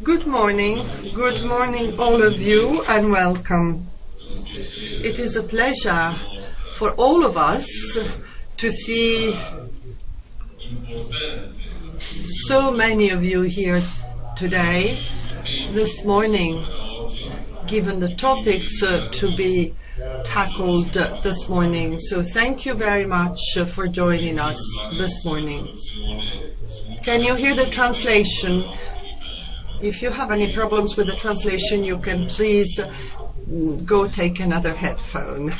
Good morning all of you, and welcome. It is a pleasure for all of us to see so many of you here today, this morning, given the topics to be tackled this morning. So thank you very much for joining us this morning. Can you hear the translation? If you have any problems with the translation, you can please go take another headphone.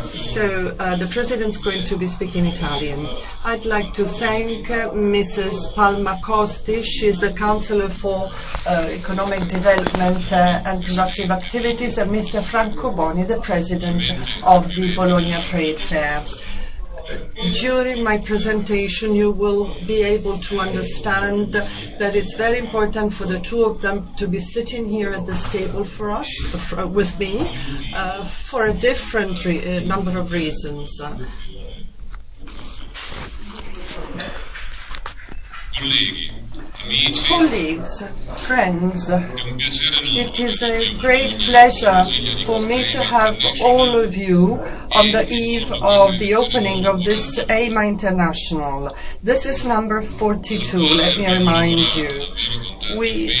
So the President's going to be speaking Italian. I'd like to thank Mrs. Palma Costi. She's the Councillor for Economic Development and Productive Activities, and Mr. Franco Boni, the President of the Bologna Trade Fair. During my presentation, you will be able to understand that it's very important for the two of them to be sitting here at this table for us, with me, for a different number of reasons. Colleagues, friends, it is a great pleasure for me to have all of you on the eve of the opening of this Eima International. This is number 42, let me remind you. We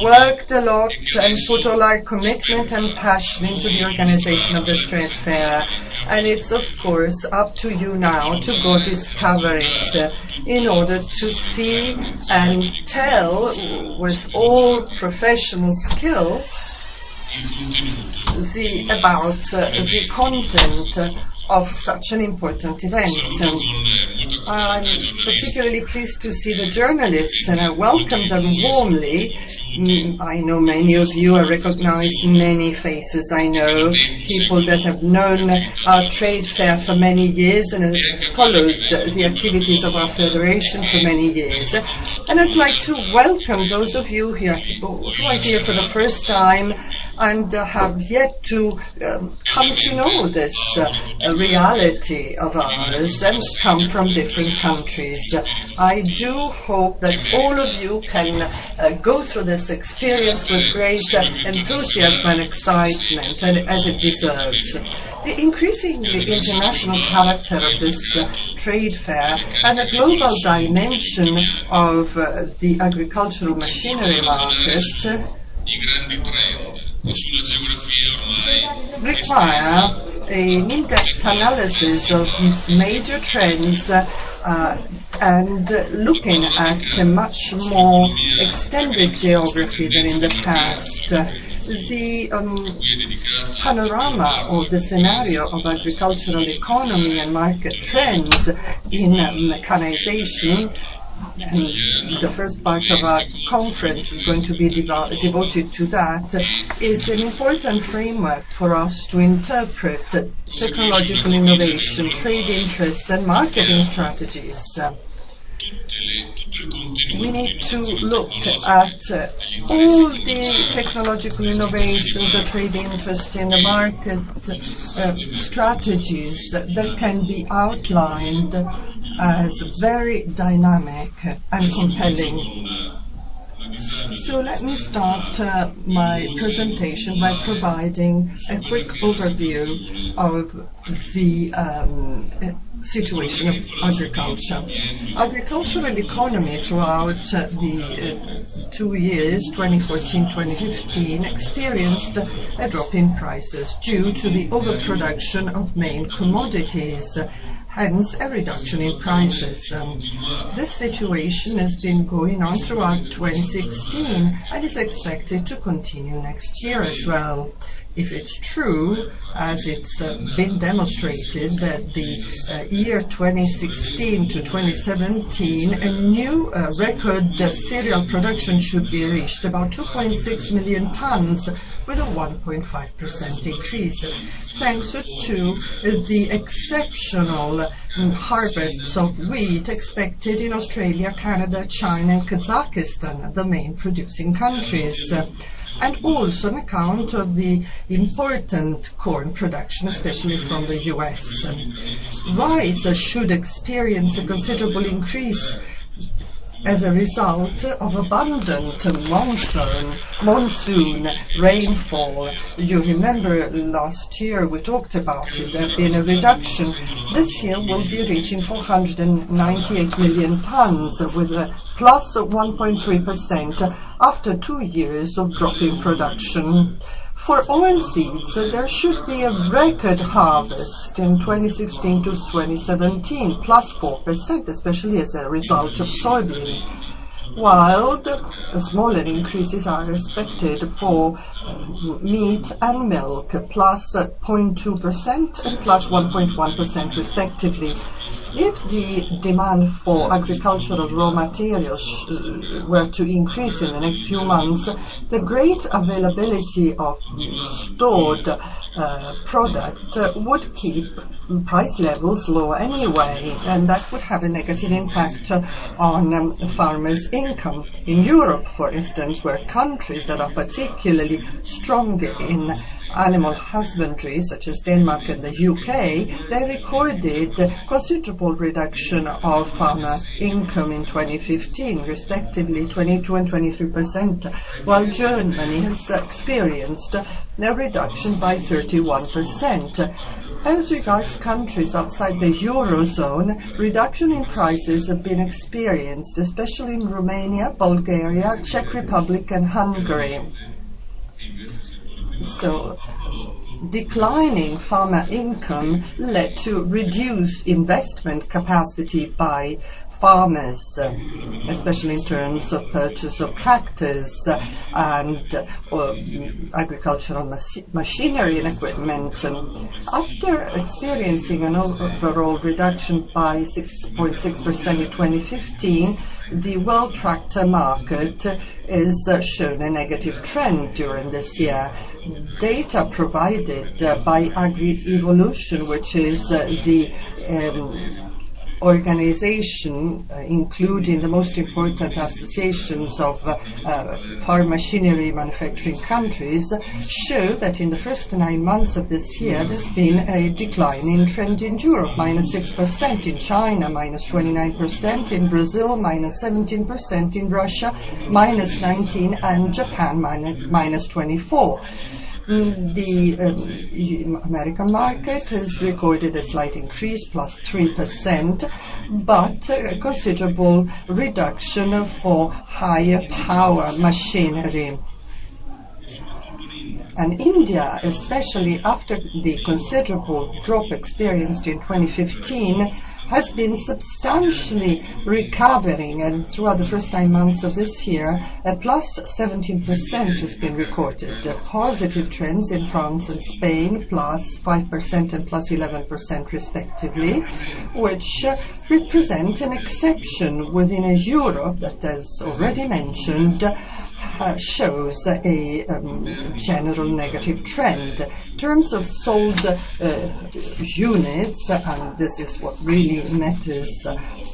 worked a lot and put all our commitment and passion into the organization of this trade fair. And it's, of course, up to you now to go discover it in order to see and tell with all professional skill about the content of such an important event. I'm particularly pleased to see the journalists, and I welcome them warmly. I know many of you, I recognize many faces. I know people that have known our trade fair for many years and have followed the activities of our federation for many years. And I'd like to welcome those of you here who are here for the first time and have yet to come to know this reality of ours and come from different countries. I do hope that all of you can go through this experience with great enthusiasm and excitement, and as it deserves. The increasingly international character of this trade fair and the global dimension of the agricultural machinery market require an in-depth analysis of major trends and looking at a much more extended geography than in the past. The panorama or the scenario of agricultural economy and market trends in mechanization, and the first part of our conference is going to be devoted to that, is an important framework for us to interpret technological innovation, trade interests, and marketing strategies. We need to look at all the technological innovations, the trade interest in the market strategies that can be outlined as very dynamic and compelling. So let me start my presentation by providing a quick overview of the situation of agriculture. Agricultural economy throughout the 2 years, 2014-2015, experienced a drop in prices due to the overproduction of main commodities, hence a reduction in prices. This situation has been going on throughout 2016 and is expected to continue next year as well. If it's true, as it's been demonstrated, that the year 2016 to 2017, a new record cereal production should be reached, about 2.6 million tons, with a 1.5% increase, thanks to the exceptional harvests of wheat expected in Australia, Canada, China, and Kazakhstan, the main producing countries, and also on account of the important corn production, especially from the US. Rice should experience a considerable increase as a result of abundant monsoon rainfall. You remember last year we talked about it. There have been a reduction. This year will be reaching 498 million tons with a plus of 1.3% after 2 years of drop in production. For oilseeds, there should be a record harvest in 2016 to 2017, plus 4%, especially as a result of soybean, while smaller increases are expected for meat and milk, plus 0.2% and plus 1.1% respectively. If the demand for agricultural raw materials were to increase in the next few months, the great availability of stored product would keep price levels low anyway, and that would have a negative impact on farmers' income. In Europe, for instance, where countries that are particularly strong in animal husbandry, such as Denmark and the UK, they recorded considerable reduction of farmer income in 2015, respectively 22 and 23%, while Germany has experienced a reduction by 31%. As regards countries outside the Eurozone, reduction in prices have been experienced, especially in Romania, Bulgaria, Czech Republic and Hungary. So, declining farmer income led to reduced investment capacity by farmers, especially in terms of purchase of tractors and agricultural machinery and equipment. After experiencing an overall reduction by 6.6% in 2015, the world tractor market is shown a negative trend during this year. Data provided by Agri-Evolution, which is the organization including the most important associations of farm machinery manufacturing countries, show that in the first 9 months of this year there's been a decline in trend in Europe, -6%, in China -29%, in Brazil -17%, in Russia -19%, and Japan -24%. The American market has recorded a slight increase, +3%, but a considerable reduction for higher power machinery. And India, especially after the considerable drop experienced in 2015, has been substantially recovering, and throughout the first 9 months of this year, a +17% has been recorded. Positive trends in France and Spain, +5% and +11% respectively, which represent an exception within a Europe that, as already mentioned, shows a general negative trend. In terms of sold units, and this is what really matters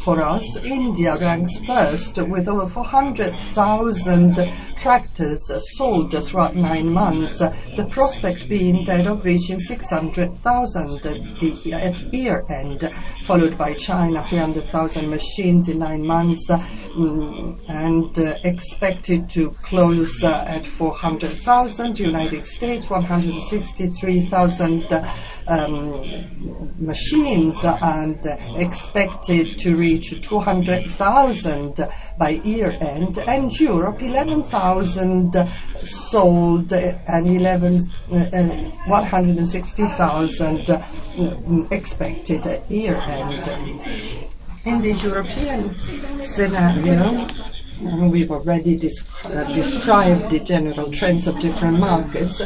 for us, India ranks first with over 400,000 tractors sold throughout 9 months, the prospect being that of reaching 600,000 at year end, followed by China, 300,000 machines in 9 months, and expected to close at 400,000, United States 163,000 machines, and expected to reach 200,000 by year end, and Europe 11,000 sold and 160,000 expected at year end. In the European scenario, we've already described the general trends of different markets.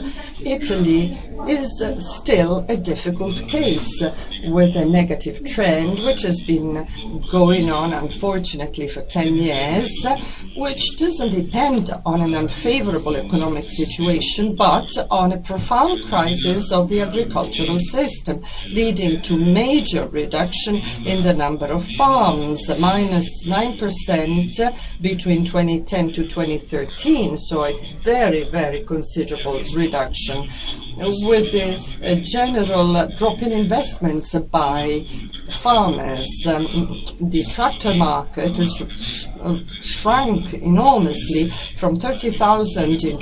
Italy is still a difficult case with a negative trend which has been going on, unfortunately, for 10 years, which doesn't depend on an unfavorable economic situation, but on a profound crisis of the agricultural system, leading to major reduction in the number of farms, -9% between 2010 to 2013, so a very, very considerable reduction. with the general drop in investments by farmers. The tractor market has shrank enormously from 30,000 in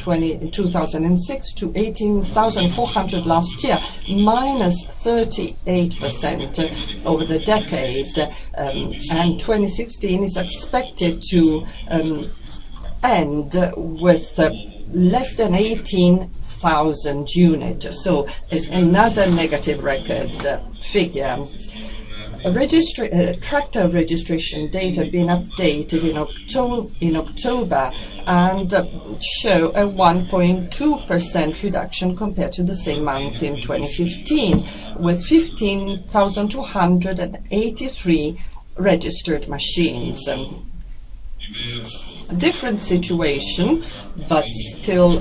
2006 to 18,400 last year, minus 38% over the decade. And 2016 is expected to end with less than 18,000 units, so another negative record figure. Tractor registration data have been updated in October and show a 1.2% reduction compared to the same month in 2015, with 15,283 registered machines. A different situation, but still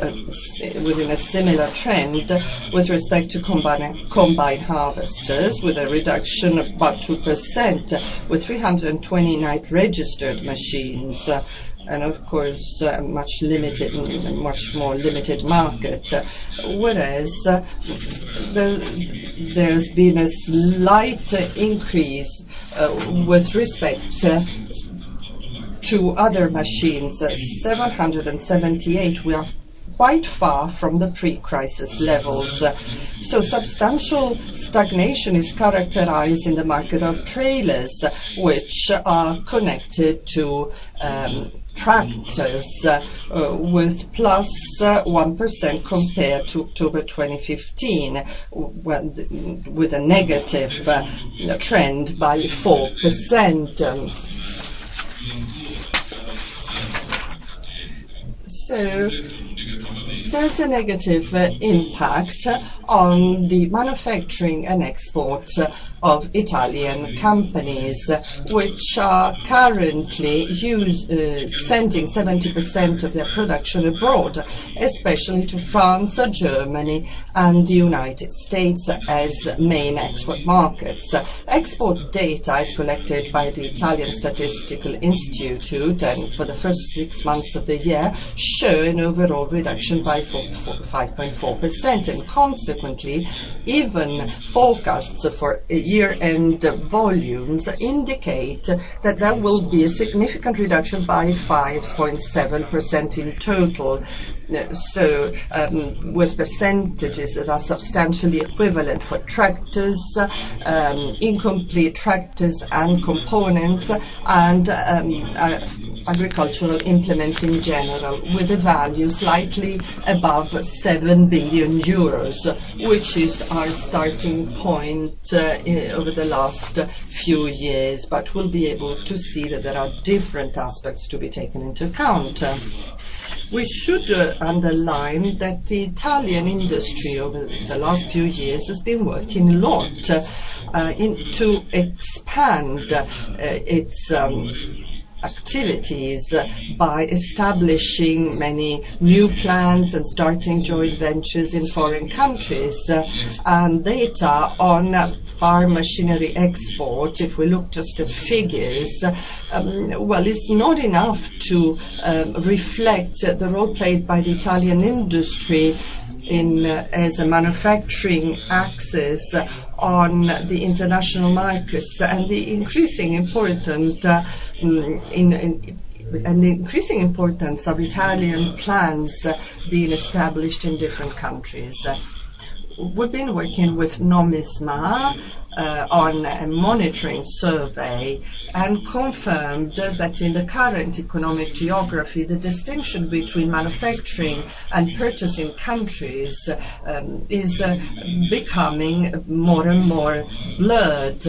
within a similar trend with respect to combine harvesters, with a reduction of about 2%, with 329 registered machines. And of course, much more limited market. Whereas there's been a slight increase with respect to other machines, 778. We are quite far from the pre-crisis levels. So substantial stagnation is characterized in the market of trailers, which are connected to tractors, with plus 1% compared to October 2015, with a negative trend by 4%. So there's a negative impact on the manufacturing and export of Italian companies, which are currently sending 70% of their production abroad, especially to France, Germany, and the United States as main export markets. Export data is collected by the Italian Statistical Institute, and for the first 6 months of the year show an overall reduction by 5.4%, and consequently, even forecasts for year-end volumes indicate that there will be a significant reduction by 5.7% in total. So with percentages that are substantially equivalent for tractors, incomplete tractors and components, and agricultural implements in general, with a value slightly above 7 billion euros, which is our starting point over the last few years. But we'll be able to see that there are different aspects to be taken into account. We should underline that the Italian industry over the last few years has been working a lot to expand its activities by establishing many new plants and starting joint ventures in foreign countries. And data on farm machinery export, if we look just at figures, well, it's not enough to reflect the role played by the Italian industry as a manufacturing axis on the international markets, and the increasing importance of Italian plants being established in different countries. We've been working with Nomisma on a monitoring survey, and confirmed that in the current economic geography, the distinction between manufacturing and purchasing countries is becoming more and more blurred.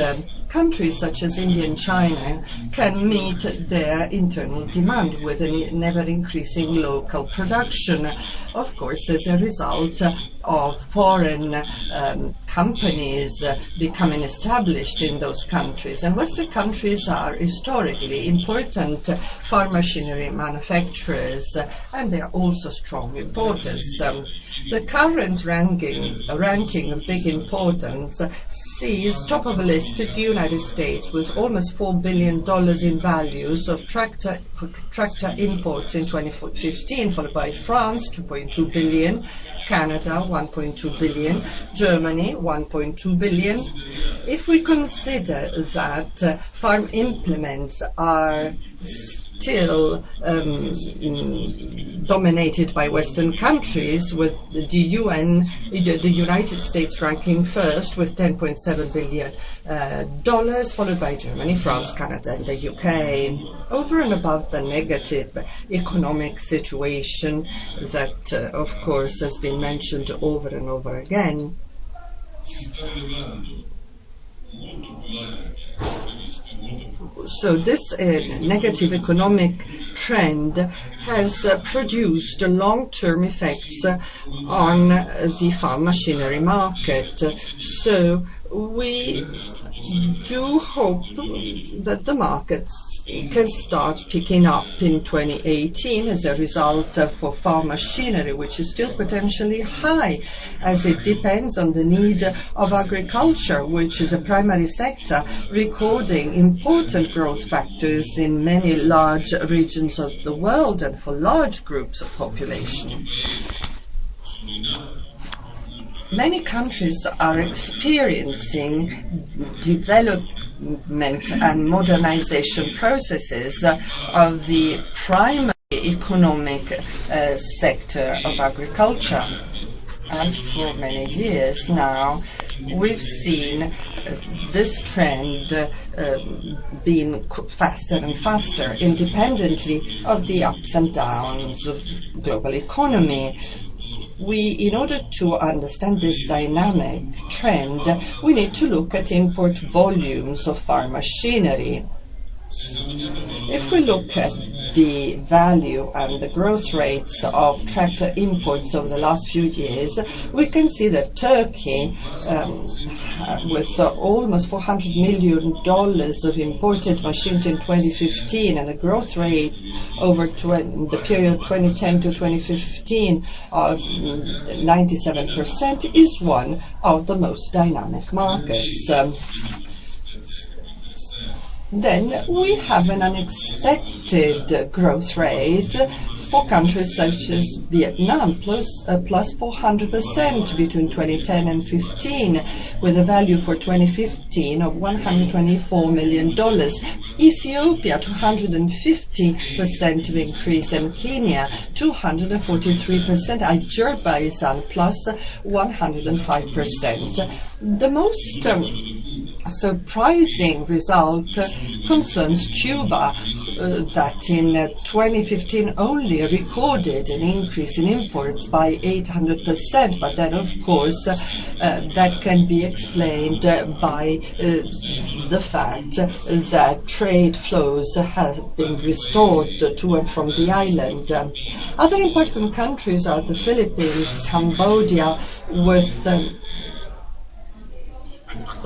Countries such as India and China can meet their internal demand with an ever-increasing local production, of course, as a result of foreign companies becoming established in those countries. And Western countries are historically important farm machinery manufacturers, and they are also strong importers. The current ranking of big importance see is top of the list the United States, with almost $4 billion in values of tractor imports in 2015, followed by France, 2.2 billion, Canada, 1.2 billion, Germany, 1.2 billion. If we consider that farm implements are still dominated by Western countries, with the United States ranking first with $10.7 billion, followed by Germany, France, Canada, and the UK. Over and above the negative economic situation that, of course, has been mentioned over and over again, so this negative economic trend has produced long-term effects on the farm machinery market. So we do hope that the markets can start picking up in 2018 as a result for farm machinery, which is still potentially high, as it depends on the need of agriculture, which is a primary sector recording important growth factors in many large regions of the world and for large groups of population. Many countries are experiencing development and modernization processes of the primary economic sector of agriculture. And for many years now, we've seen this trend being faster and faster, independently of the ups and downs of global economy. In order to understand this dynamic trend, we need to look at import volumes of farm machinery. If we look at the value and the growth rates of tractor imports over the last few years, we can see that Turkey, with almost $400 million of imported machines in 2015 and a growth rate over the period 2010 to 2015 of 97%, is one of the most dynamic markets. Then we have an unexpected growth rate for countries such as Vietnam, plus 400% between 2010 and 15, with a value for 2015 of $124 million. Ethiopia, 250% of increase, and Kenya, 243%. Azerbaijan, plus 105%. The most surprising result concerns Cuba, that in 2015 only recorded an increase in imports by 800%, but that, of course, that can be explained by the fact that trade flows have been restored to and from the island. Other important countries are the Philippines, Cambodia, with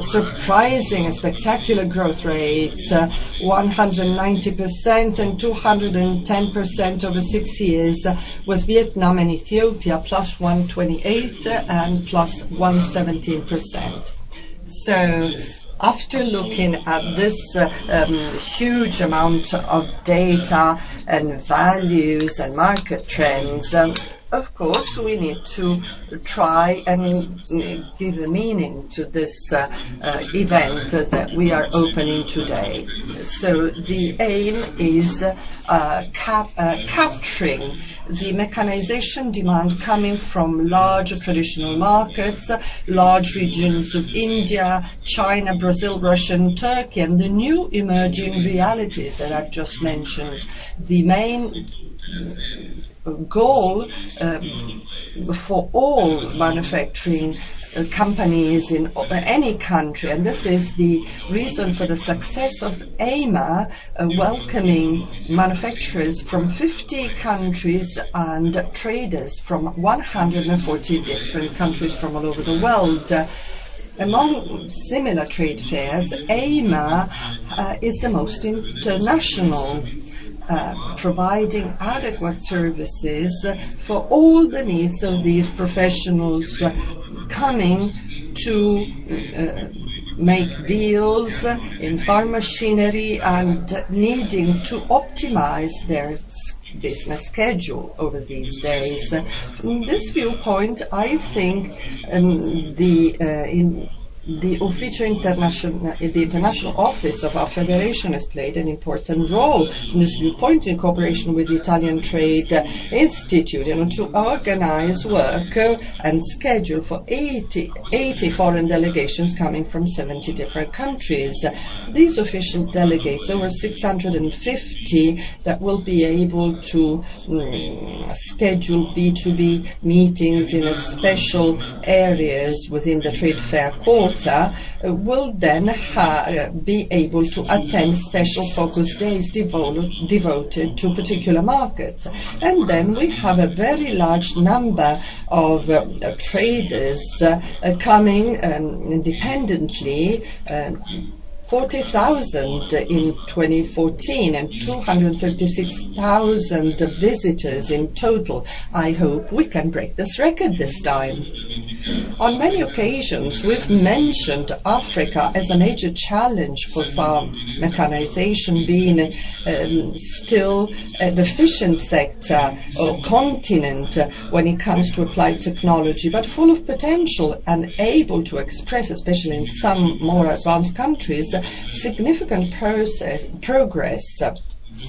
surprising and spectacular growth rates, 190% and 210% over 6 years, with Vietnam and Ethiopia plus 128 and plus 117%. So after looking at this huge amount of data and values and market trends, of course, we need to try and give a meaning to this event that we are opening today. So the aim is capturing the mechanization demand coming from large traditional markets, large regions of India, China, Brazil, Russia, and Turkey, and the new emerging realities that I've just mentioned. The main goal for all manufacturing companies in any country, and this is the reason for the success of Eima, welcoming manufacturers from 50 countries and traders from 140 different countries from all over the world. Among similar trade fairs, Eima is the most international, providing adequate services for all the needs of these professionals coming to make deals in farm machinery and needing to optimize their business schedule over these days. In this viewpoint, I think the international office of our federation has played an important role in this viewpoint in cooperation with the Italian Trade Institute, to organize work and schedule for 80 foreign delegations coming from 70 different countries. These official delegates, over 650, that will be able to schedule B2B meetings in special areas within the trade fair quarter, will then be able to attend special focus days devoted to particular markets. And then we have a very large number of traders coming independently, 40,000 in 2014 and 256,000 visitors in total. I hope we can break this record this time. On many occasions, we've mentioned Africa as a major challenge for farm mechanization, being still a deficient sector or continent when it comes to applied technology, but full of potential and able to express, especially in some more advanced countries, significant progress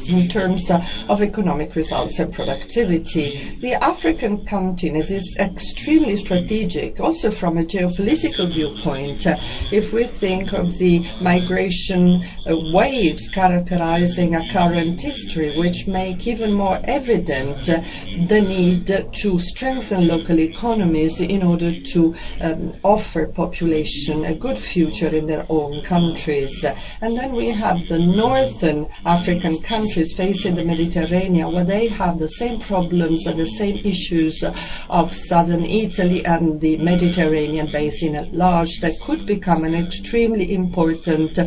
in terms of economic results and productivity. The African continent is extremely strategic, also from a geopolitical viewpoint. If we think of the migration waves characterizing a current history, which make even more evident the need to strengthen local economies in order to offer population a good future in their own countries. And then we have the northern African countries facing the Mediterranean, where they have the same problems and the same issues of southern Italy and the Mediterranean basin at large, that could become an extremely important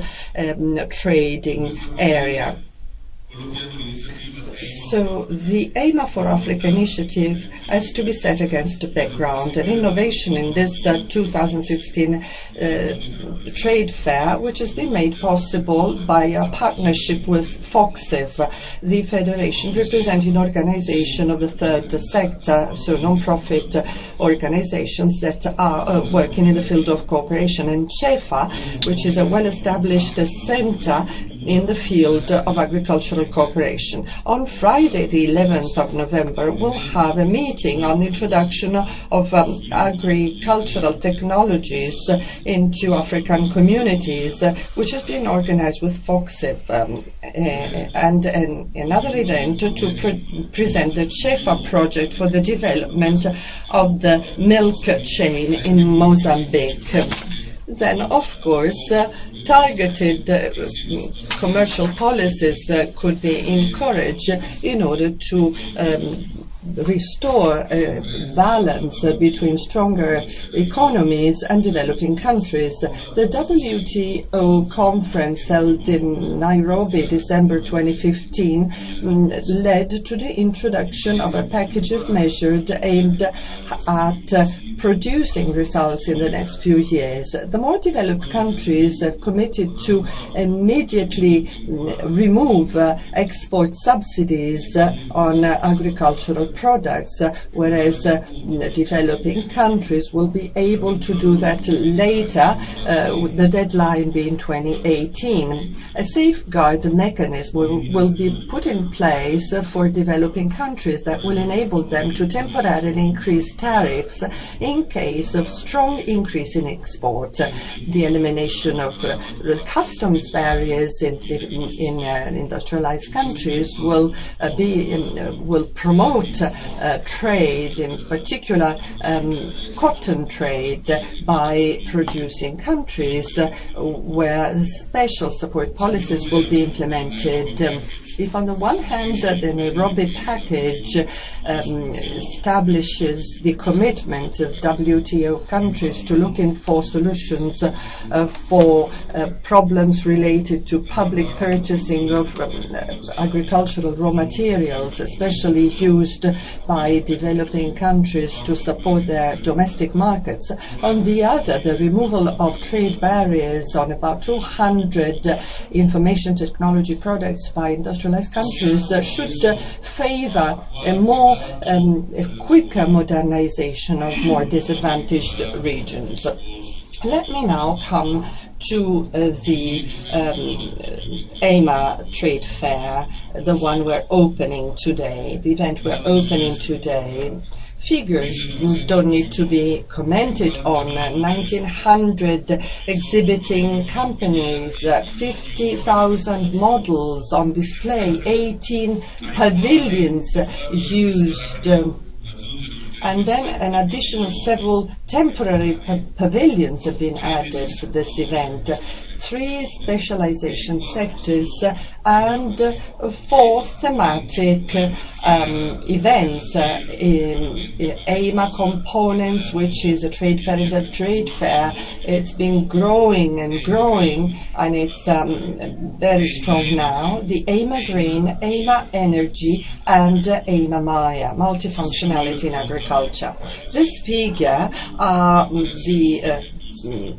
trading area. So the Eima for Africa initiative has to be set against the background. An innovation in this 2016 trade fair, which has been made possible by a partnership with FOXIV, the federation representing organization of the third sector, so non-profit organizations that are working in the field of cooperation, and CEFA, which is a well-established center in the field of agricultural cooperation. On Friday, the 11th of November, we'll have a meeting on the introduction of agricultural technologies into African communities, which has been organized with FOXIV, and another event to present the CEFA project for the development of the milk chain in Mozambique. Then, of course, targeted commercial policies could be encouraged in order to restore a balance between stronger economies and developing countries. The WTO conference held in Nairobi, December 2015, led to the introduction of a package of measures aimed at producing results in the next few years. The more developed countries have committed to immediately remove export subsidies on agricultural products, whereas developing countries will be able to do that later, with the deadline being 2018. A safeguard mechanism will be put in place for developing countries that will enable them to temporarily increase tariffs in case of strong increase in export. The elimination of customs barriers in industrialized countries will promote trade, in particular cotton trade, by producing countries where special support policies will be implemented. If on the one hand the Nairobi package establishes the commitment of WTO countries to looking for solutions for problems related to public purchasing of agricultural raw materials, especially used by developing countries to support their domestic markets. On the other, the removal of trade barriers on about 200 information technology products by industrialized countries should favor a quicker modernization of more disadvantaged regions. Let me now come to the Eima trade fair, the one we're opening today, the event we're opening today. Figures don't need to be commented on. 1,900 exhibiting companies, 50,000 models on display, 18 pavilions used, and then an additional several temporary pavilions have been added to this event. 3 specialization sectors and 4 thematic events. Eima Components, which is a trade fair in the trade fair, it's been growing and growing, and it's very strong now. The Eima Green, Eima Energy, and Eima Maya, multifunctionality in agriculture. This figure are the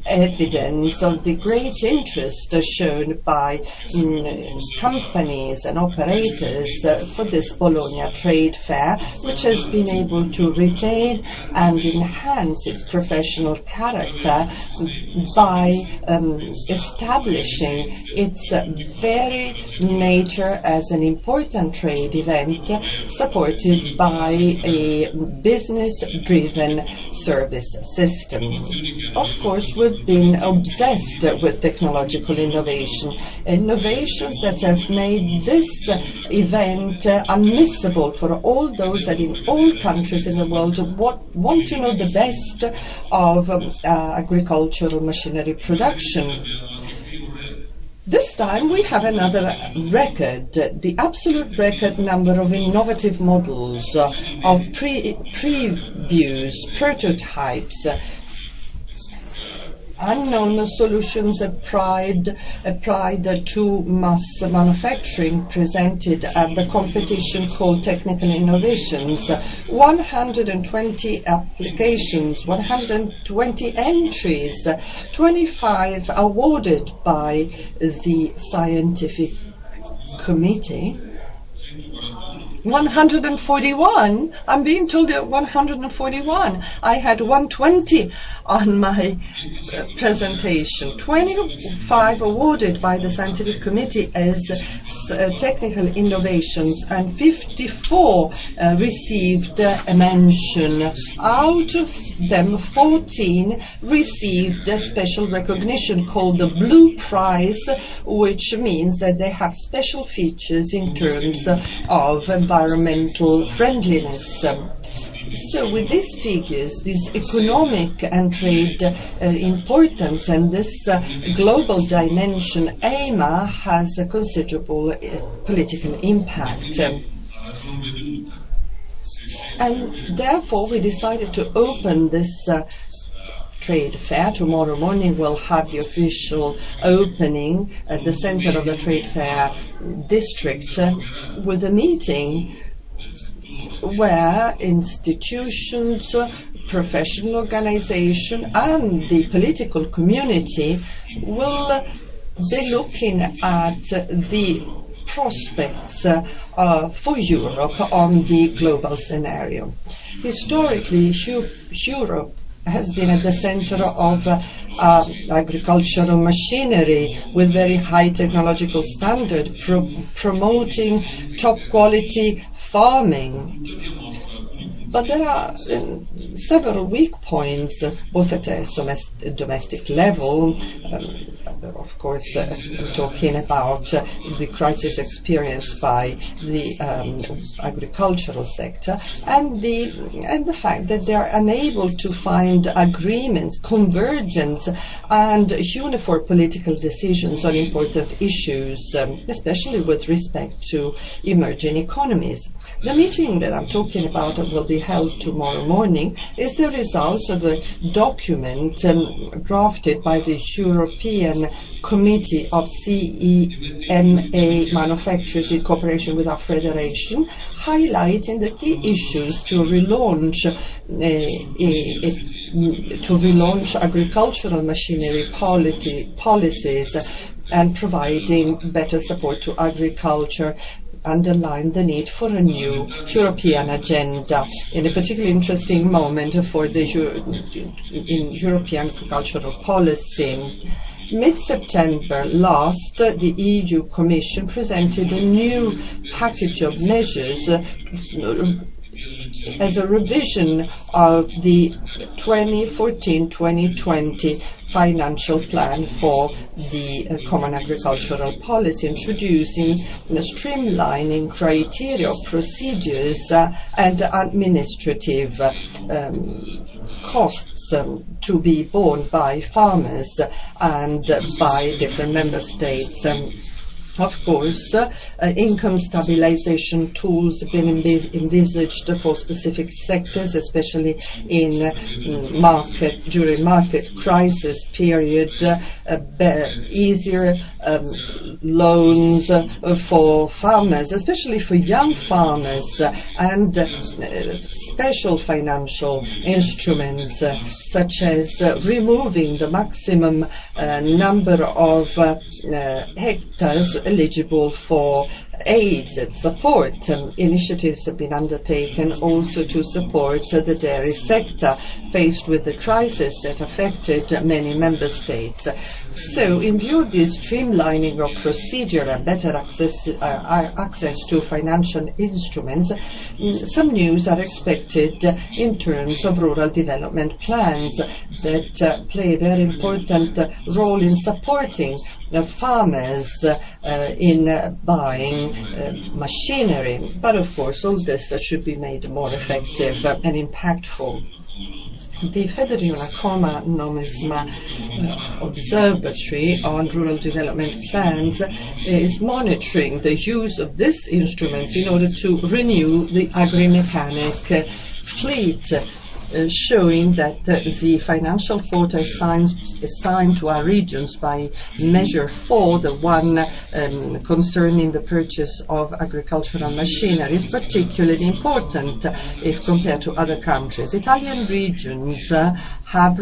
evidence of the great interest shown by companies and operators for this Bologna trade fair, which has been able to retain and enhance its professional character by establishing its very nature as an important trade event supported by a business-driven service system. Of course, we've been obsessed with technological innovations that have made this event unmissable for all those that in all countries in the world want to know the best of agricultural machinery production. This time we have another record, the absolute record number of innovative models, of previews, prototypes, unknown solutions applied to mass manufacturing presented at the competition called Technical Innovations. 120 applications, 120 entries, 25 awarded by the scientific committee. 141. I'm being told that 141. I had 120 on my presentation. 25 awarded by the scientific committee as technical innovations, and 54 received a mention. Out of them, 14 received a special recognition called the Blue Prize, which means that they have special features in terms of environmental friendliness. So with these figures, this economic and trade importance and this global dimension, Eima has a considerable political impact. And therefore we decided to open this trade fair. Tomorrow morning we'll have the official opening at the center of the trade fair district with a meeting where institutions, professional organizations and the political community will be looking at the prospects for Europe on the global scenario. Historically, Europe has been at the center of agricultural machinery with very high technological standard, promoting top quality farming. But there are several weak points, both at a domestic level. Of course, talking about the crisis experienced by the agricultural sector, and the fact that they are unable to find agreements, convergence, and uniform political decisions on important issues, especially with respect to emerging economies. The meeting that I'm talking about will be held tomorrow morning is the result of a document drafted by the European committee of CEMA manufacturers in cooperation with our federation, highlighting the key issues to relaunch agricultural machinery policies and providing better support to agriculture, underline the need for a new European agenda in a particularly interesting moment for the European agricultural policy. Mid-September last, the EU Commission presented a new package of measures as a revision of the 2014-2020 financial plan for the common agricultural policy, introducing the streamlining criteria, procedures and administrative costs to be borne by farmers and by different member states. Of course, income stabilization tools have been envisaged for specific sectors, especially in during market crisis period, easier loans for farmers, especially for young farmers, and special financial instruments such as removing the maximum number of hectares eligible for aids and support. Initiatives have been undertaken also to support the dairy sector faced with the crisis that affected many member states. So, in view of this streamlining of procedure and better access to financial instruments, some news are expected in terms of rural development plans that play a very important role in supporting farmers in buying machinery. But of course, all this should be made more effective and impactful. The FederUnacoma Observatory on Rural Development Plans is monitoring the use of these instruments in order to renew the agri-mechanic fleet, showing that the financial quota assigned to our regions by Measure 4, the one concerning the purchase of agricultural machinery, is particularly important if compared to other countries. Italian regions have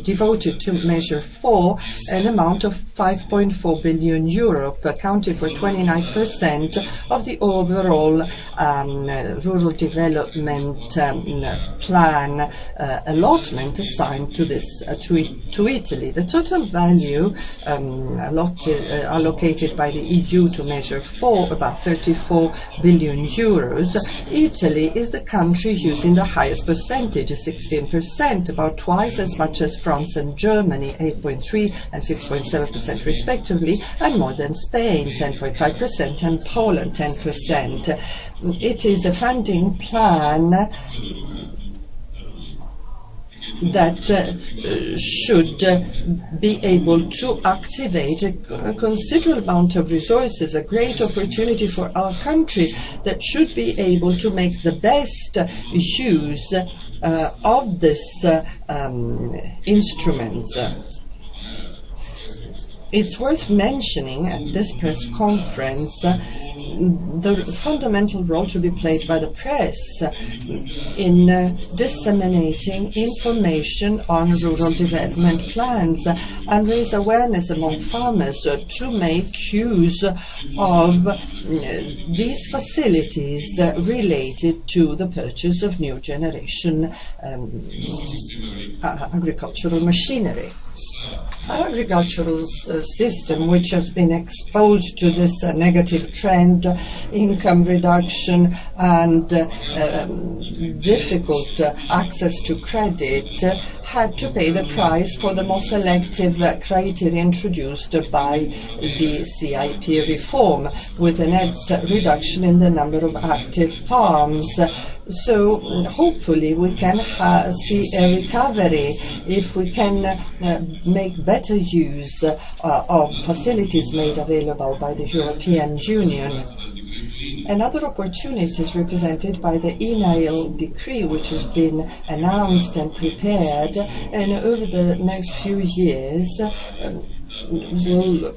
devoted to Measure 4 an amount of 5.4 billion euro, accounting for 29% of the overall rural development plan allotment assigned to this to Italy. The total value allocated by the EU to Measure 4, about 34 billion euros. Italy is the country using the highest percentage, 16%, about twice as much as France and Germany, 8.3% and 6.7% respectively, and more than Spain, 10.5%, and Poland, 10%. It is a funding plan that should be able to activate a considerable amount of resources, a great opportunity for our country that should be able to make the best use of this instrument. It's worth mentioning at this press conference the fundamental role to be played by the press in disseminating information on rural development plans and raise awareness among farmers to make use of these facilities related to the purchase of new generation agricultural machinery. Our agricultural system, which has been exposed to this negative trend, income reduction and difficult access to credit, had to pay the price for the more selective criteria introduced by the CIP reform, with a net reduction in the number of active farms. So hopefully we can see a recovery if we can make better use of facilities made available by the European Union. Another opportunity is represented by the Eima decree, which has been announced and prepared, and over the next few years will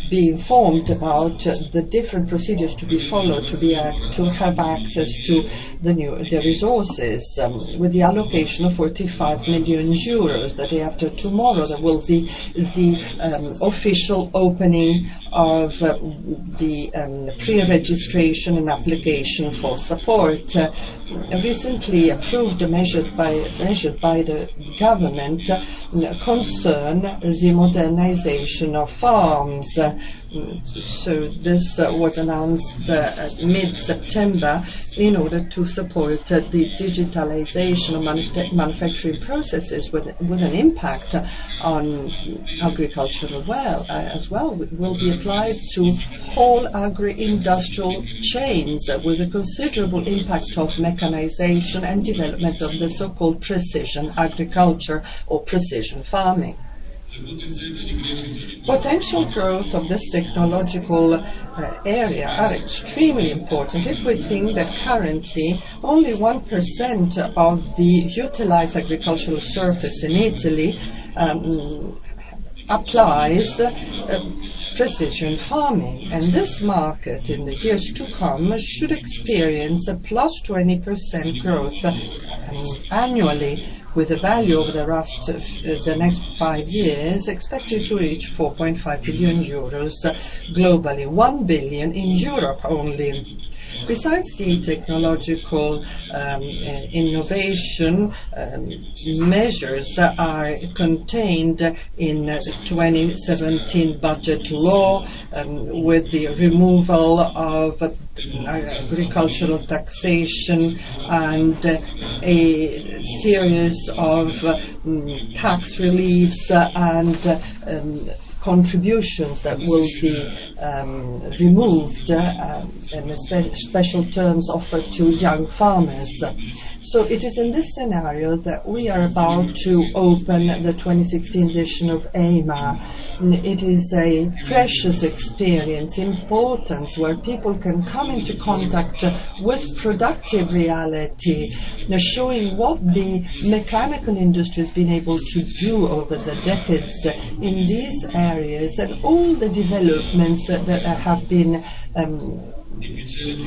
be informed about the different procedures to be followed to have access to the resources, with the allocation of 45 million euros. The day after tomorrow there will be the official opening of the pre-registration and application for support. Recently approved, measured by the government, concern the modernization of farms. So this was announced mid-September in order to support the digitalization of manufacturing processes with an impact on agricultural as well. It will be applied to whole agri-industrial chains with a considerable impact of mechanization and development of the so-called precision agriculture or precision farming. Potential growth of this technological area are extremely important if we think that currently only 1% of the utilized agricultural surface in Italy applies precision farming, and this market in the years to come should experience a plus 20% growth annually, with a value over the next 5 years expected to reach 4.5 billion euros globally, 1 billion in Europe only. Besides the technological innovation, measures are contained in 2017 budget law, with the removal of agricultural taxation and a series of tax reliefs and contributions that will be removed, and special terms offered to young farmers. So it is in this scenario that we are about to open the 2016 edition of Eima. It is a precious experience, importance, where people can come into contact with productive reality, showing what the mechanical industry has been able to do over the decades in these areas, and all the developments that have been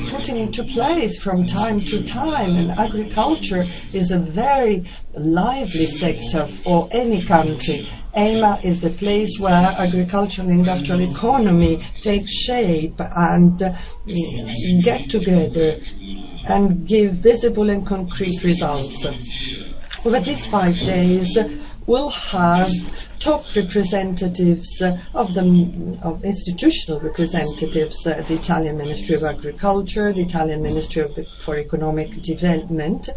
putting into place from time to time. And agriculture is a very lively sector for any country. Eima is the place where agricultural and industrial economy takes shape and get together and give visible and concrete results. Over these 5 days, we'll have top representatives of institutional representatives, the Italian Ministry of Agriculture, the Italian Ministry for Economic Development,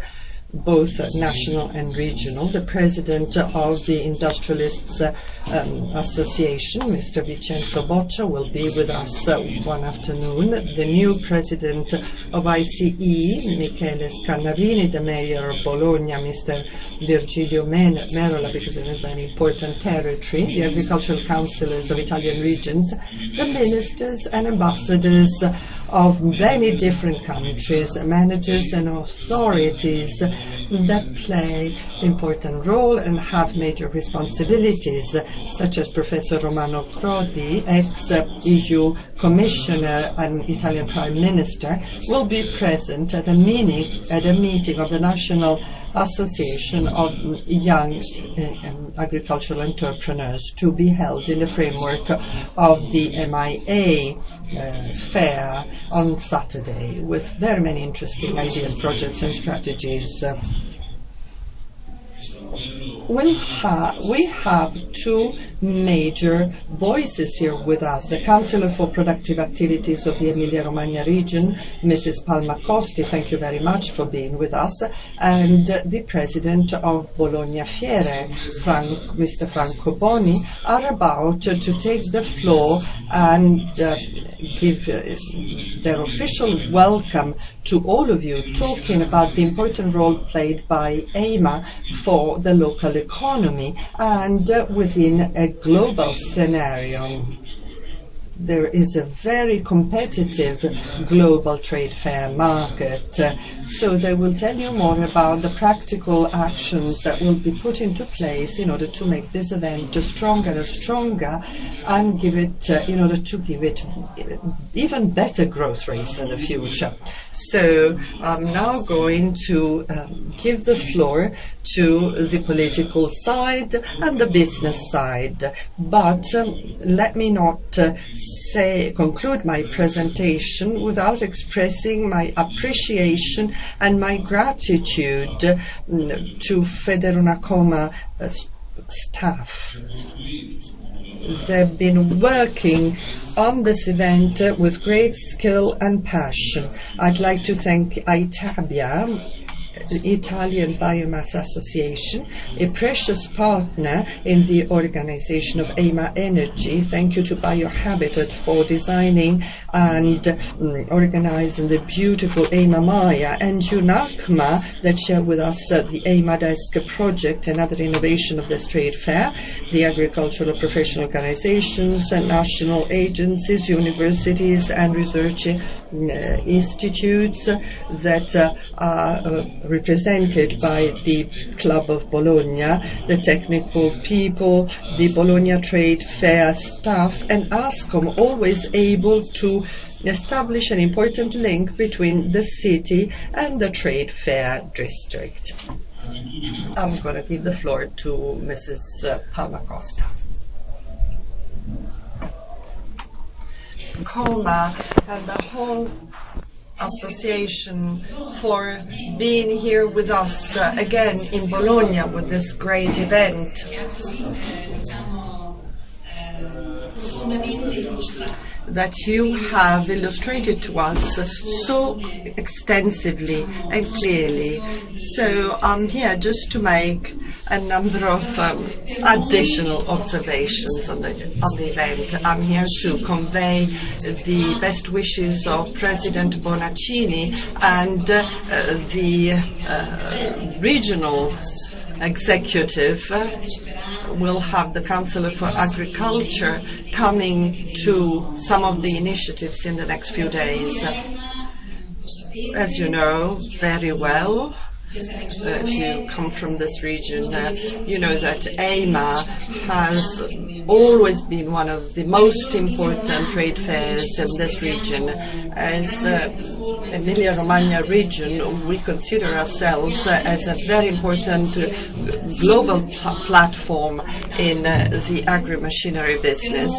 both national and regional, the president of the Industrialists Association, Mr. Vincenzo Boccia, will be with us one afternoon. The new president of ICE, Michele Scannavini, the mayor of Bologna, Mr. Virgilio Merola, because it is a very important territory, the agricultural councillors of Italian regions, the ministers and ambassadors of many different countries, managers and authorities that play an important role and have major responsibilities, such as Professor Romano Prodi, ex-EU Commissioner and Italian Prime Minister, will be present at a meeting of the National Association of Young Agricultural Entrepreneurs, to be held in the framework of the MIA fair on Saturday, with very many interesting ideas, projects and strategies. We have two major voices here with us: the Councillor for Productive Activities of the Emilia-Romagna region, Mrs. Palma Costi, thank you very much for being with us, and the President of Bologna Fiere, Mr. Franco Boni, are about to take the floor and give their official welcome to all of you, talking about the important role played by Eima for the local economy and within a global scenario. there is a very competitive global trade fair market. So they will tell you more about the practical actions that will be put into place in order to make this event stronger and stronger, and give it, in order to give it even better growth rates in the future. So I'm now going to give the floor to the political side and the business side. But let me not conclude my presentation without expressing my appreciation and my gratitude to FederUnacoma staff. They've been working on this event with great skill and passion. I'd like to thank Itabia, the Italian Biomass Association, a precious partner in the organization of Eima Energy. Thank you to Biohabitat for designing and organizing the beautiful Eima Maya, and ENG that share with us the Eima Desk project, another innovation of this trade fair, the agricultural professional organizations and national agencies, universities and research institutes that are represented by the Club of Bologna, the technical people, the Bologna Trade Fair staff, and ASCOM, always able to establish an important link between the city and the trade fair district. I'm going to give the floor to Mrs. Palma Costa. Coma and the whole association for being here with us again in Bologna with this great event. That you have illustrated to us so extensively and clearly. So I'm here just to make a number of additional observations on the event. I'm here to convey the best wishes of President Bonaccini and the regional executive. We'll have the Councillor for Agriculture coming to some of the initiatives in the next few days. As you know very well, if you come from this region, you know that Eima has always been one of the most important trade fairs in this region. As Emilia Romagna region, we consider ourselves as a very important global platform in the agri-machinery business.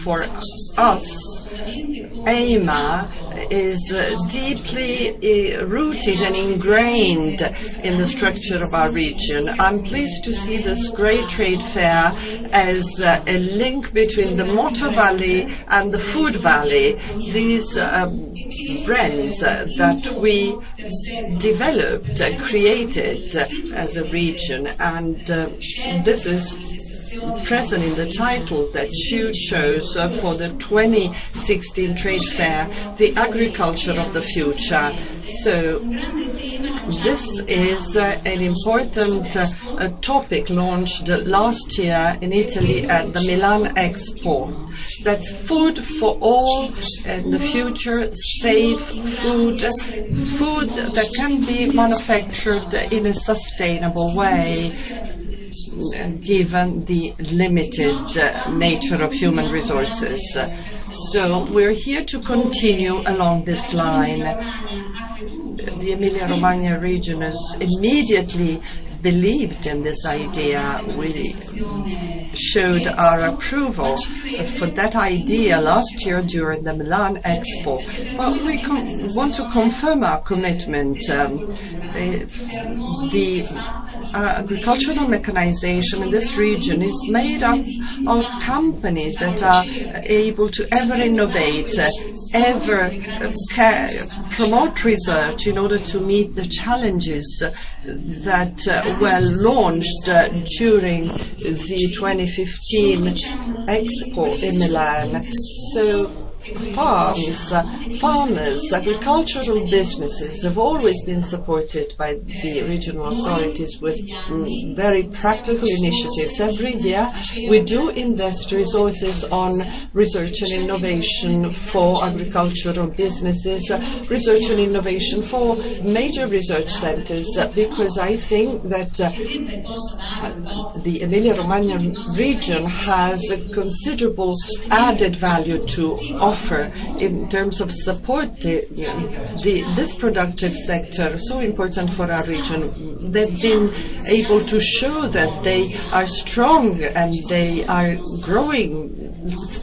For us, Eima is deeply rooted and ingrained in the structure of our region. I'm pleased to see this great trade fair as a link between the Motor Valley and the Food Valley. These brands that we developed, created as a region, and this is present in the title that you chose for the 2016 trade fair, the agriculture of the future. So this is an important topic launched last year in Italy at the Milan Expo. That's food for all in the future, safe food, food that can be manufactured in a sustainable way, given the limited nature of human resources. So we're here to continue along this line. The Emilia-Romagna region has immediately believed in this idea. We showed our approval for that idea last year during the Milan Expo. But we want to confirm our commitment. The agricultural mechanization in this region is made up of companies that are able to ever innovate, ever promote research in order to meet the challenges that were launched during the 2015 Expo in Milan. So farmers, agricultural businesses have always been supported by the regional authorities with very practical initiatives. Every year we do invest resources on research and innovation for agricultural businesses, research and innovation for major research centers, because I think that the Emilia-Romagna region has a considerable added value to offer in terms of support this productive sector, so important for our region. They've been able to show that they are strong and they are growing.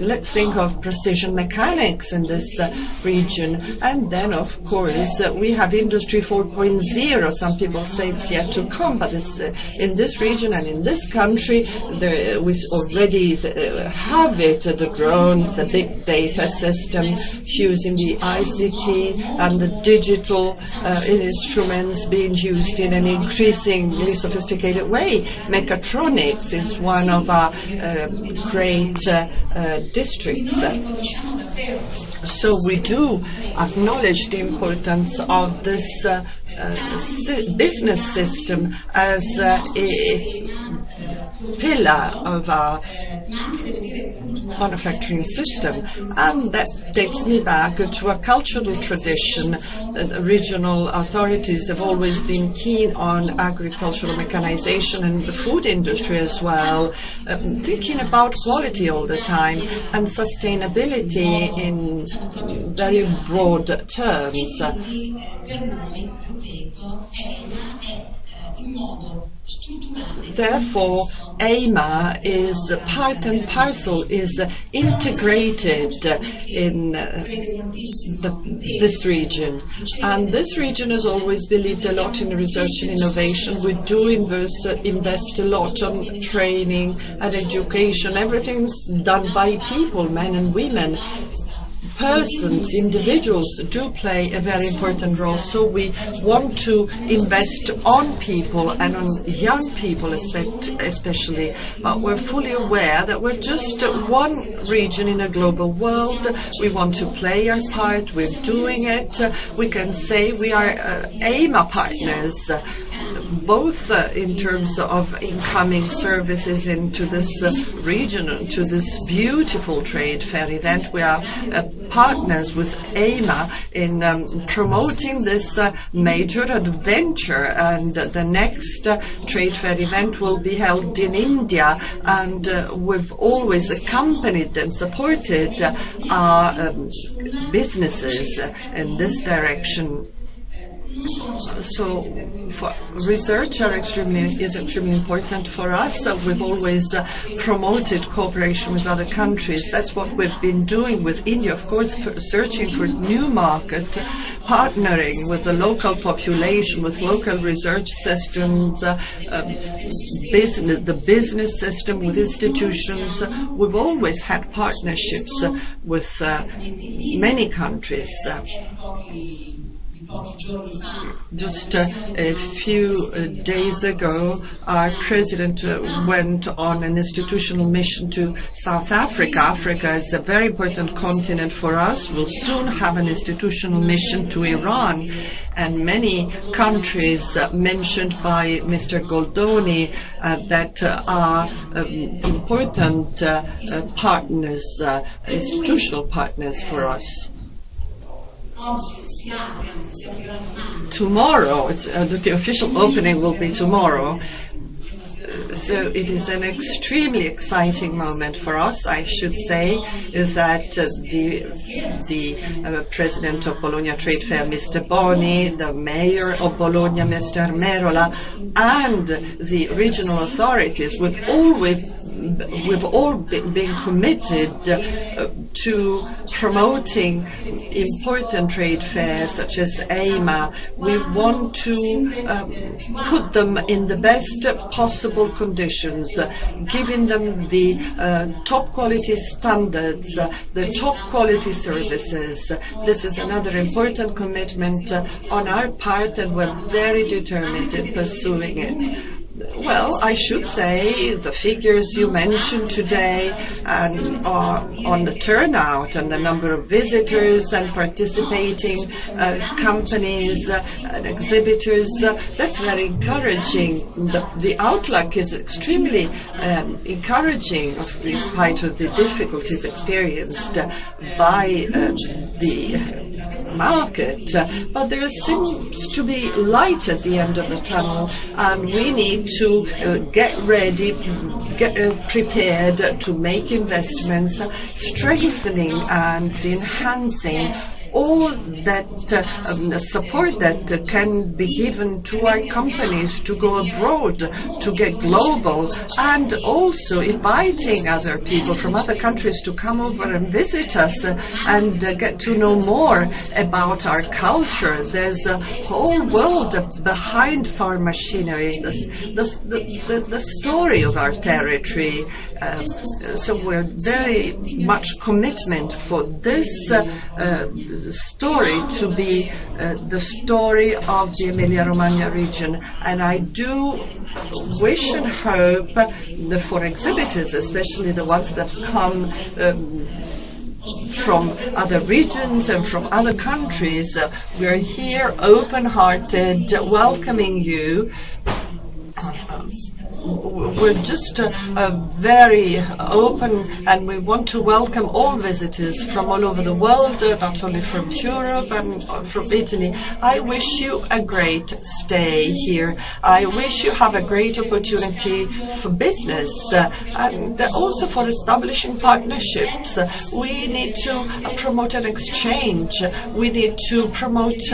Let's think of precision mechanics in this region. And then, of course, we have Industry 4.0. Some people say it's yet to come, but in this region and in this country, we already have it, the drones, the big data systems, using the ICT and the digital instruments being used in an increasingly sophisticated way. Mechatronics is one of our great districts. So we do acknowledge the importance of this business system as a pillar of our manufacturing system, and that takes me back to a cultural tradition. The regional authorities have always been keen on agricultural mechanization and the food industry as well, thinking about quality all the time and sustainability in very broad terms. Therefore, Eima is part and parcel, is integrated in this region. And this region has always believed a lot in research and innovation. We do invest a lot on training and education. Everything's done by people, men and women. Persons, individuals do play a very important role, so we want to invest on people and on young people especially, but we're fully aware that we're just one region in a global world. We want to play our part, we're doing it. We can say we are Eima partners, both in terms of incoming services into this region, to this beautiful trade fair event. We are partners with Eima in promoting this major adventure, and the next trade fair event will be held in India, and we've always accompanied and supported our businesses in this direction. So research is extremely important for us. We've always promoted cooperation with other countries. That's what we've been doing with India, of course, searching for new market, partnering with the local population, with local research systems, the business system, with institutions. We've always had partnerships with many countries. Just a few days ago, our president went on an institutional mission to South Africa. Africa is a very important continent for us. We'll soon have an institutional mission to Iran, and many countries mentioned by Mr. Goldoni that are important partners, institutional partners for us. Tomorrow, the official opening will be tomorrow. So it is an extremely exciting moment for us. I should say that the president of Bologna Trade Fair, Mr. Boni, the mayor of Bologna, Mr. Merola, and the regional authorities, we've all been committed to promoting important trade fairs such as Eima. We want to put them in the best possible conditions, giving them the top quality standards, the top quality services. This is another important commitment on our part, and we're very determined in pursuing it. Well, I should say the figures you mentioned today on the turnout and the number of visitors and participating companies and exhibitors, that's very encouraging. The outlook is extremely encouraging despite of the difficulties experienced by the market, but there seems to be light at the end of the tunnel, and we need to get ready, get prepared to make investments, strengthening and enhancing all that support that can be given to our companies to go abroad, to get global, and also inviting other people from other countries to come over and visit us and get to know more about our culture. There's a whole world behind farm machinery, the story of our territory. So we're very much commitment for this story to be the story of the Emilia-Romagna region, and I do wish and hope for exhibitors, especially the ones that come from other regions and from other countries. We're here open-hearted, welcoming you. We're just very open, and we want to welcome all visitors from all over the world, not only from Europe and from Italy. I wish you a great stay here. I wish you have a great opportunity for business and also for establishing partnerships. We need to promote an exchange. We need to promote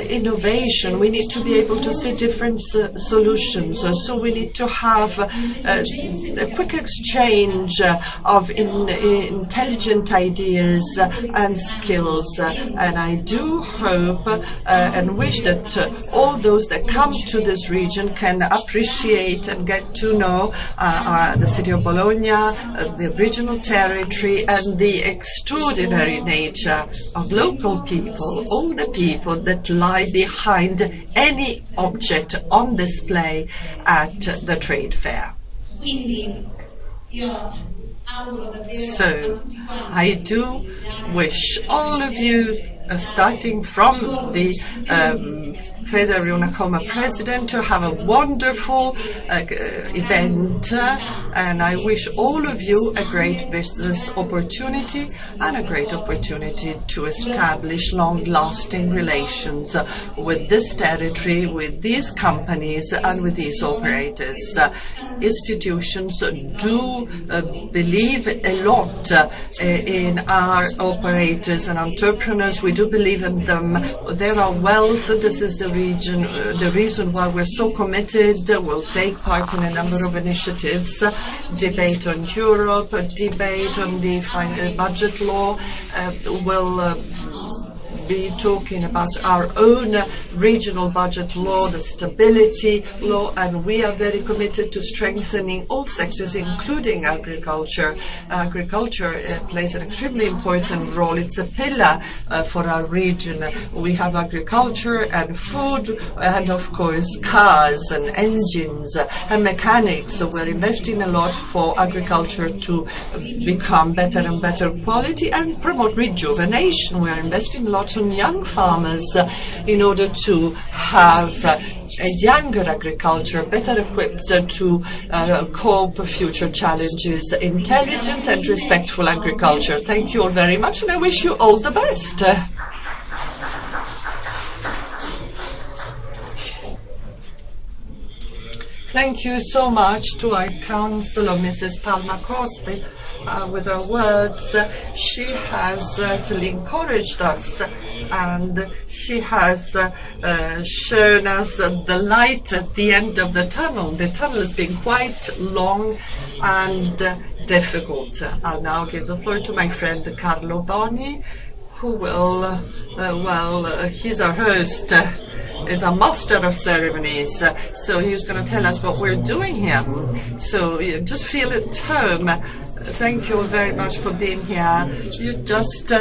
innovation. We need to be able to see different solutions. So we need to have a quick exchange of intelligent ideas and skills, and I do hope and wish that all those that come to this region can appreciate and get to know the city of Bologna, the regional territory, and the extraordinary nature of local people, all the people that lie behind any object on display at the trade fair. So I do wish all of you, starting from the FederUnacoma president, to have a wonderful event, and I wish all of you a great business opportunity and a great opportunity to establish long-lasting relations with this territory, with these companies, and with these operators. Institutions do believe a lot in our operators and entrepreneurs. We do believe in them. There are wealth. This is the reason why we're so committed. We'll take part in a number of initiatives, debate on Europe, debate on the budget law. We'll be talking about our own regional budget law, the stability law, and we are very committed to strengthening all sectors, including agriculture. Agriculture plays an extremely important role. It's a pillar for our region. We have agriculture and food, and of course cars and engines and mechanics. So we're investing a lot for agriculture to become better and better quality and promote rejuvenation. We are investing a lot on young farmers in order to have a younger agriculture, better equipped to cope with future challenges, intelligent and respectful agriculture. Thank you all very much, and I wish you all the best. Thank you so much to our Councillor, Mrs. Palma Costi. With her words, she has certainly encouraged us, and she has shown us the light at the end of the tunnel. The tunnel has been quite long and difficult. I'll now give the floor to my friend Carlo Boni, who will, he's our host, is a master of ceremonies, so he's going to tell us what we're doing here. So you just feel at home. Thank you all very much for being here. You just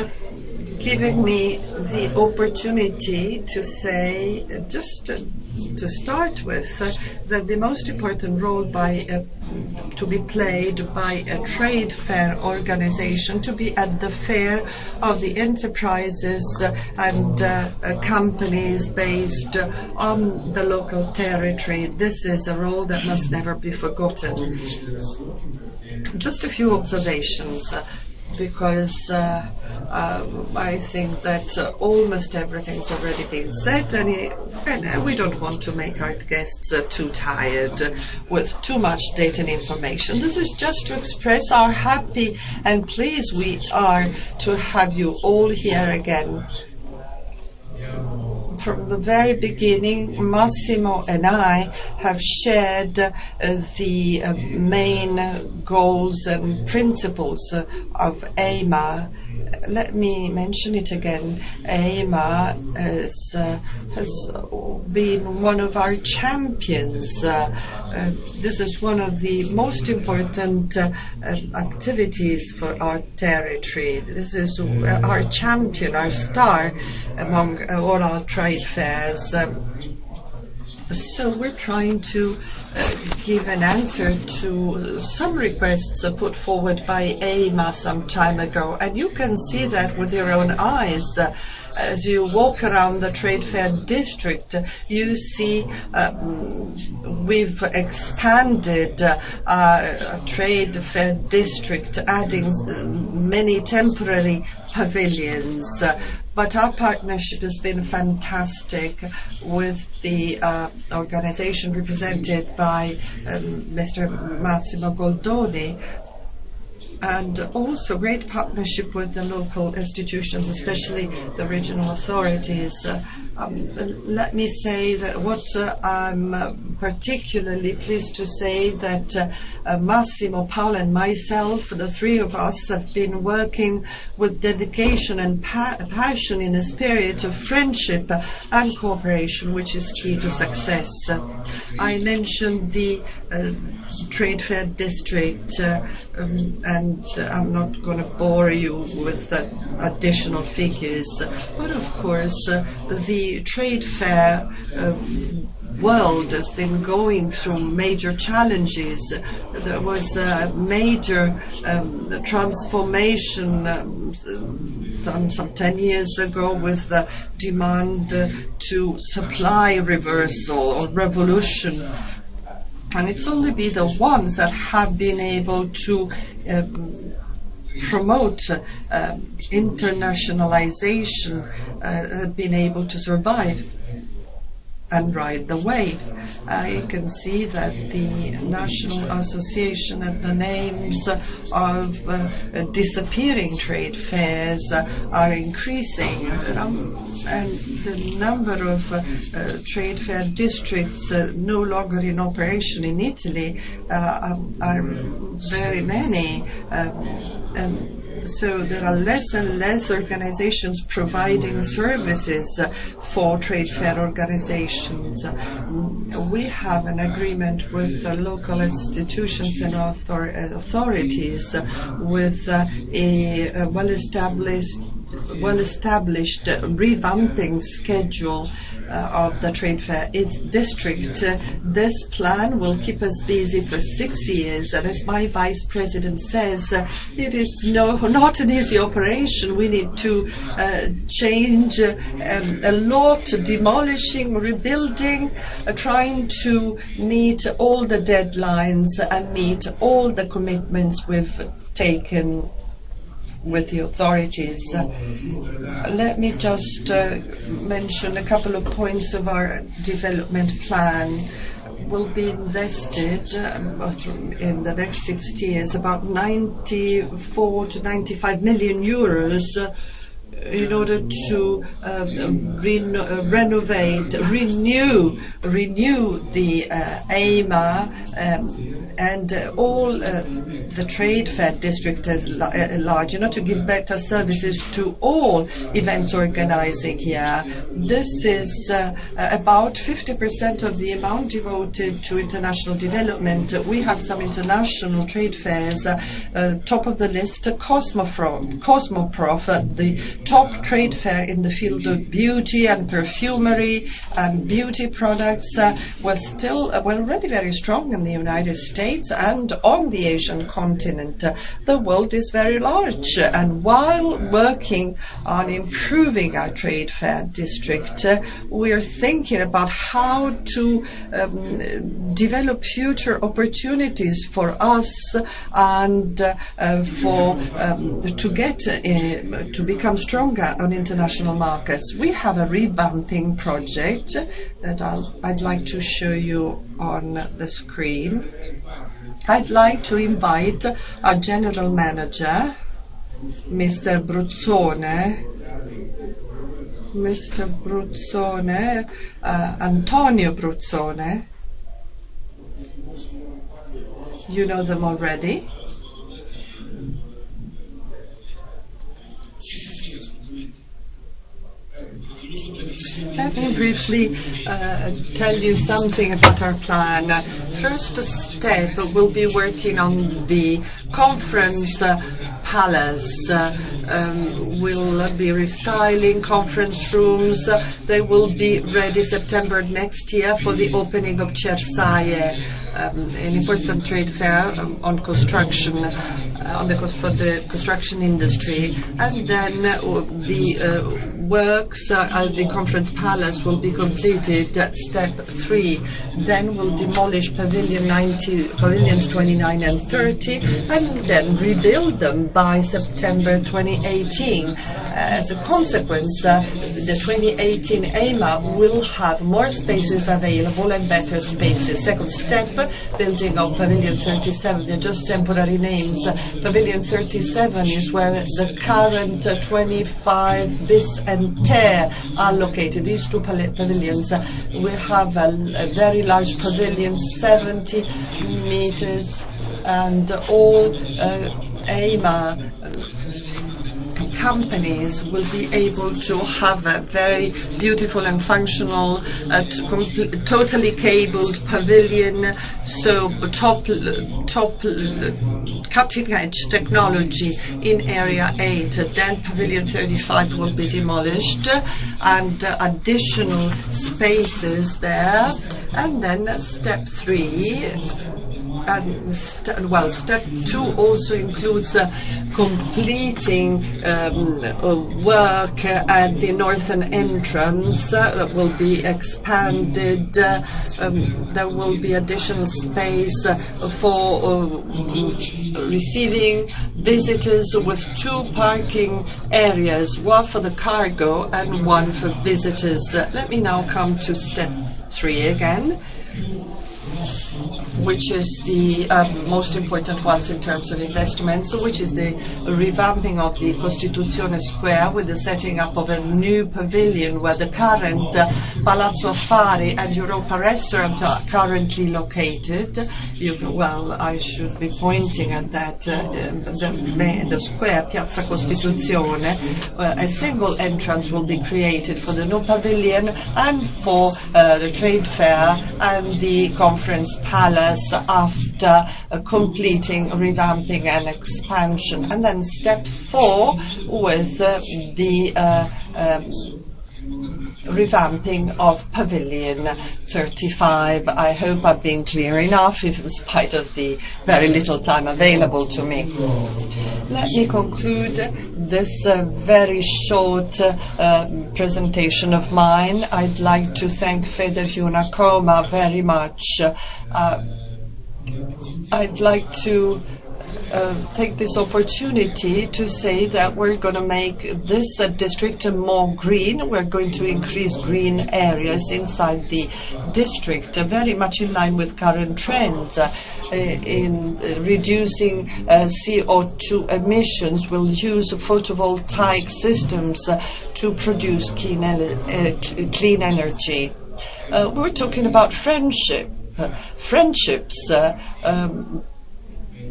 giving me the opportunity to say, just to start with, that the most important role to be played by a trade fair organization, to be at the fair of the enterprises and companies based on the local territory. This is a role that must never be forgotten. Just a few observations, because I think that almost everything's already been said, and we don't want to make our guests too tired with too much data and information. This is just to express how happy and pleased we are to have you all here again. From the very beginning, Massimo and I have shared the main goals and principles of Eima. Let me mention it again. Eima has been one of our champions. This is one of the most important activities for our territory. This is our champion, our star among all our trade fairs. So we're trying to give an answer to some requests put forward by Eima some time ago, and you can see that with your own eyes. As you walk around the trade fair district, you see we've expanded our trade fair district, adding many temporary pavilions. But our partnership has been fantastic with the organization represented by Mr. Massimo Goldoni, and also great partnership with the local institutions, especially the regional authorities. Let me say that what I'm particularly pleased to say that Massimo, Paolo and myself, the three of us, have been working with dedication and passion in a spirit of friendship and cooperation, which is key to success. I mentioned the trade fair district, and I'm not going to bore you with the additional figures, but of course the trade fair world has been going through major challenges. There was a major transformation done some 10 years ago with the demand to supply reversal or revolution. And it's only been the ones that have been able to promote internationalization have been able to survive and ride the wave. I can see that the National Association and the names of disappearing trade fairs are increasing, and the number of trade fair districts no longer in operation in Italy are very many, and so there are less and less organizations providing services for trade fair organizations. We have an agreement with the local institutions and authorities with a well-established revamping schedule of the trade fair district. This plan will keep us busy for 6 years, and as my vice president says, it is not an easy operation. We need to change a lot, demolishing, rebuilding, trying to meet all the deadlines and meet all the commitments we've taken with the authorities. Let me just mention a couple of points of our development plan. Will be invested in the next 6 years about 94 to 95 million euros in order to renovate, renew the Eima and all the trade fair district as large, to give better services to all events organizing here. This is about 50% of the amount devoted to international development. We have some international trade fairs, top of the list, Cosmoprof, the top trade fair in the field of beauty and perfumery and beauty products. We're already very strong in the United States and on the Asian continent. The world is very large, and while working on improving our trade fair district, we're thinking about how to develop future opportunities for us and to become stronger on international markets. We have a revamping project that I'd like to show you on the screen. I'd like to invite our general manager, Mr. Bruzzone, Antonio Bruzzone. You know them already. Let me briefly tell you something about our plan. First step, we'll be working on the conference palace. We'll be restyling conference rooms. They will be ready September next year for the opening of Cersaie, an important trade fair on construction, for the construction industry. And then the works at the conference palace will be completed at step 3. Then we'll demolish pavilions 29 and 30, and then rebuild them by September 2018. As a consequence, the 2018 Eima will have more spaces available and better spaces. Second step, building of Pavilion 37. They're just temporary names. Pavilion 37 is where the current 25 bis and ter are located. These two pavilions, we have a very large pavilion, 70 meters, and all Eima companies will be able to have a very beautiful and functional, totally cabled pavilion, so top cutting-edge technology in Area 8. Then Pavilion 35 will be demolished, and additional spaces there. And then step 3. Step 2 also includes completing work at the northern entrance that will be expanded. There will be additional space for receiving visitors with 2 parking areas, one for the cargo and one for visitors. Let me now come to step 3 again, which is the most important ones in terms of investments, which is the revamping of the Costituzione Square with the setting up of a new pavilion where the current Palazzo Affari and Europa restaurant are currently located. I should be pointing at that, the square, Piazza Costituzione. A single entrance will be created for the new pavilion and for the trade fair and the conference palace after completing revamping and expansion. And then step 4 with the revamping of Pavilion 35. I hope I've been clear enough, in spite of the very little time available to me. Let me conclude this very short presentation of mine. I'd like to thank FederUnacoma very much. I'd like to take this opportunity to say that we're going to make this district more green. We're going to increase green areas inside the district, very much in line with current trends in reducing CO2 emissions. We'll use photovoltaic systems to produce clean energy. We're talking about friendships.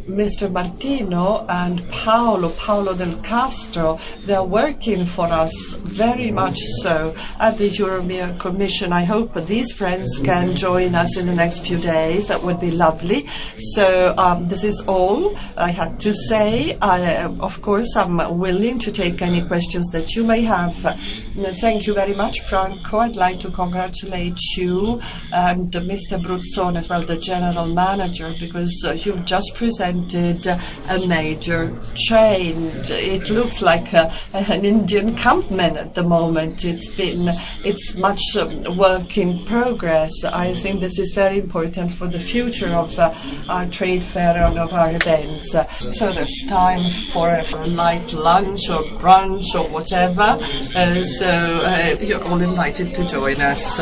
Mr. Martino and Paolo del Castro, they're working for us very much so at the European Commission. I hope these friends can join us in the next few days. That would be lovely. So this is all I had to say. Of course, I'm willing to take any questions that you may have. Thank you very much, Franco. I'd like to congratulate you and Mr. Bruzzone as well, the General Manager, because you've just presented a major change. It looks like an Indian campman at the moment. It's much work in progress. I think this is very important for the future of our trade fair and of our events. So there's time for a light lunch or brunch or whatever. So you're all invited to join us.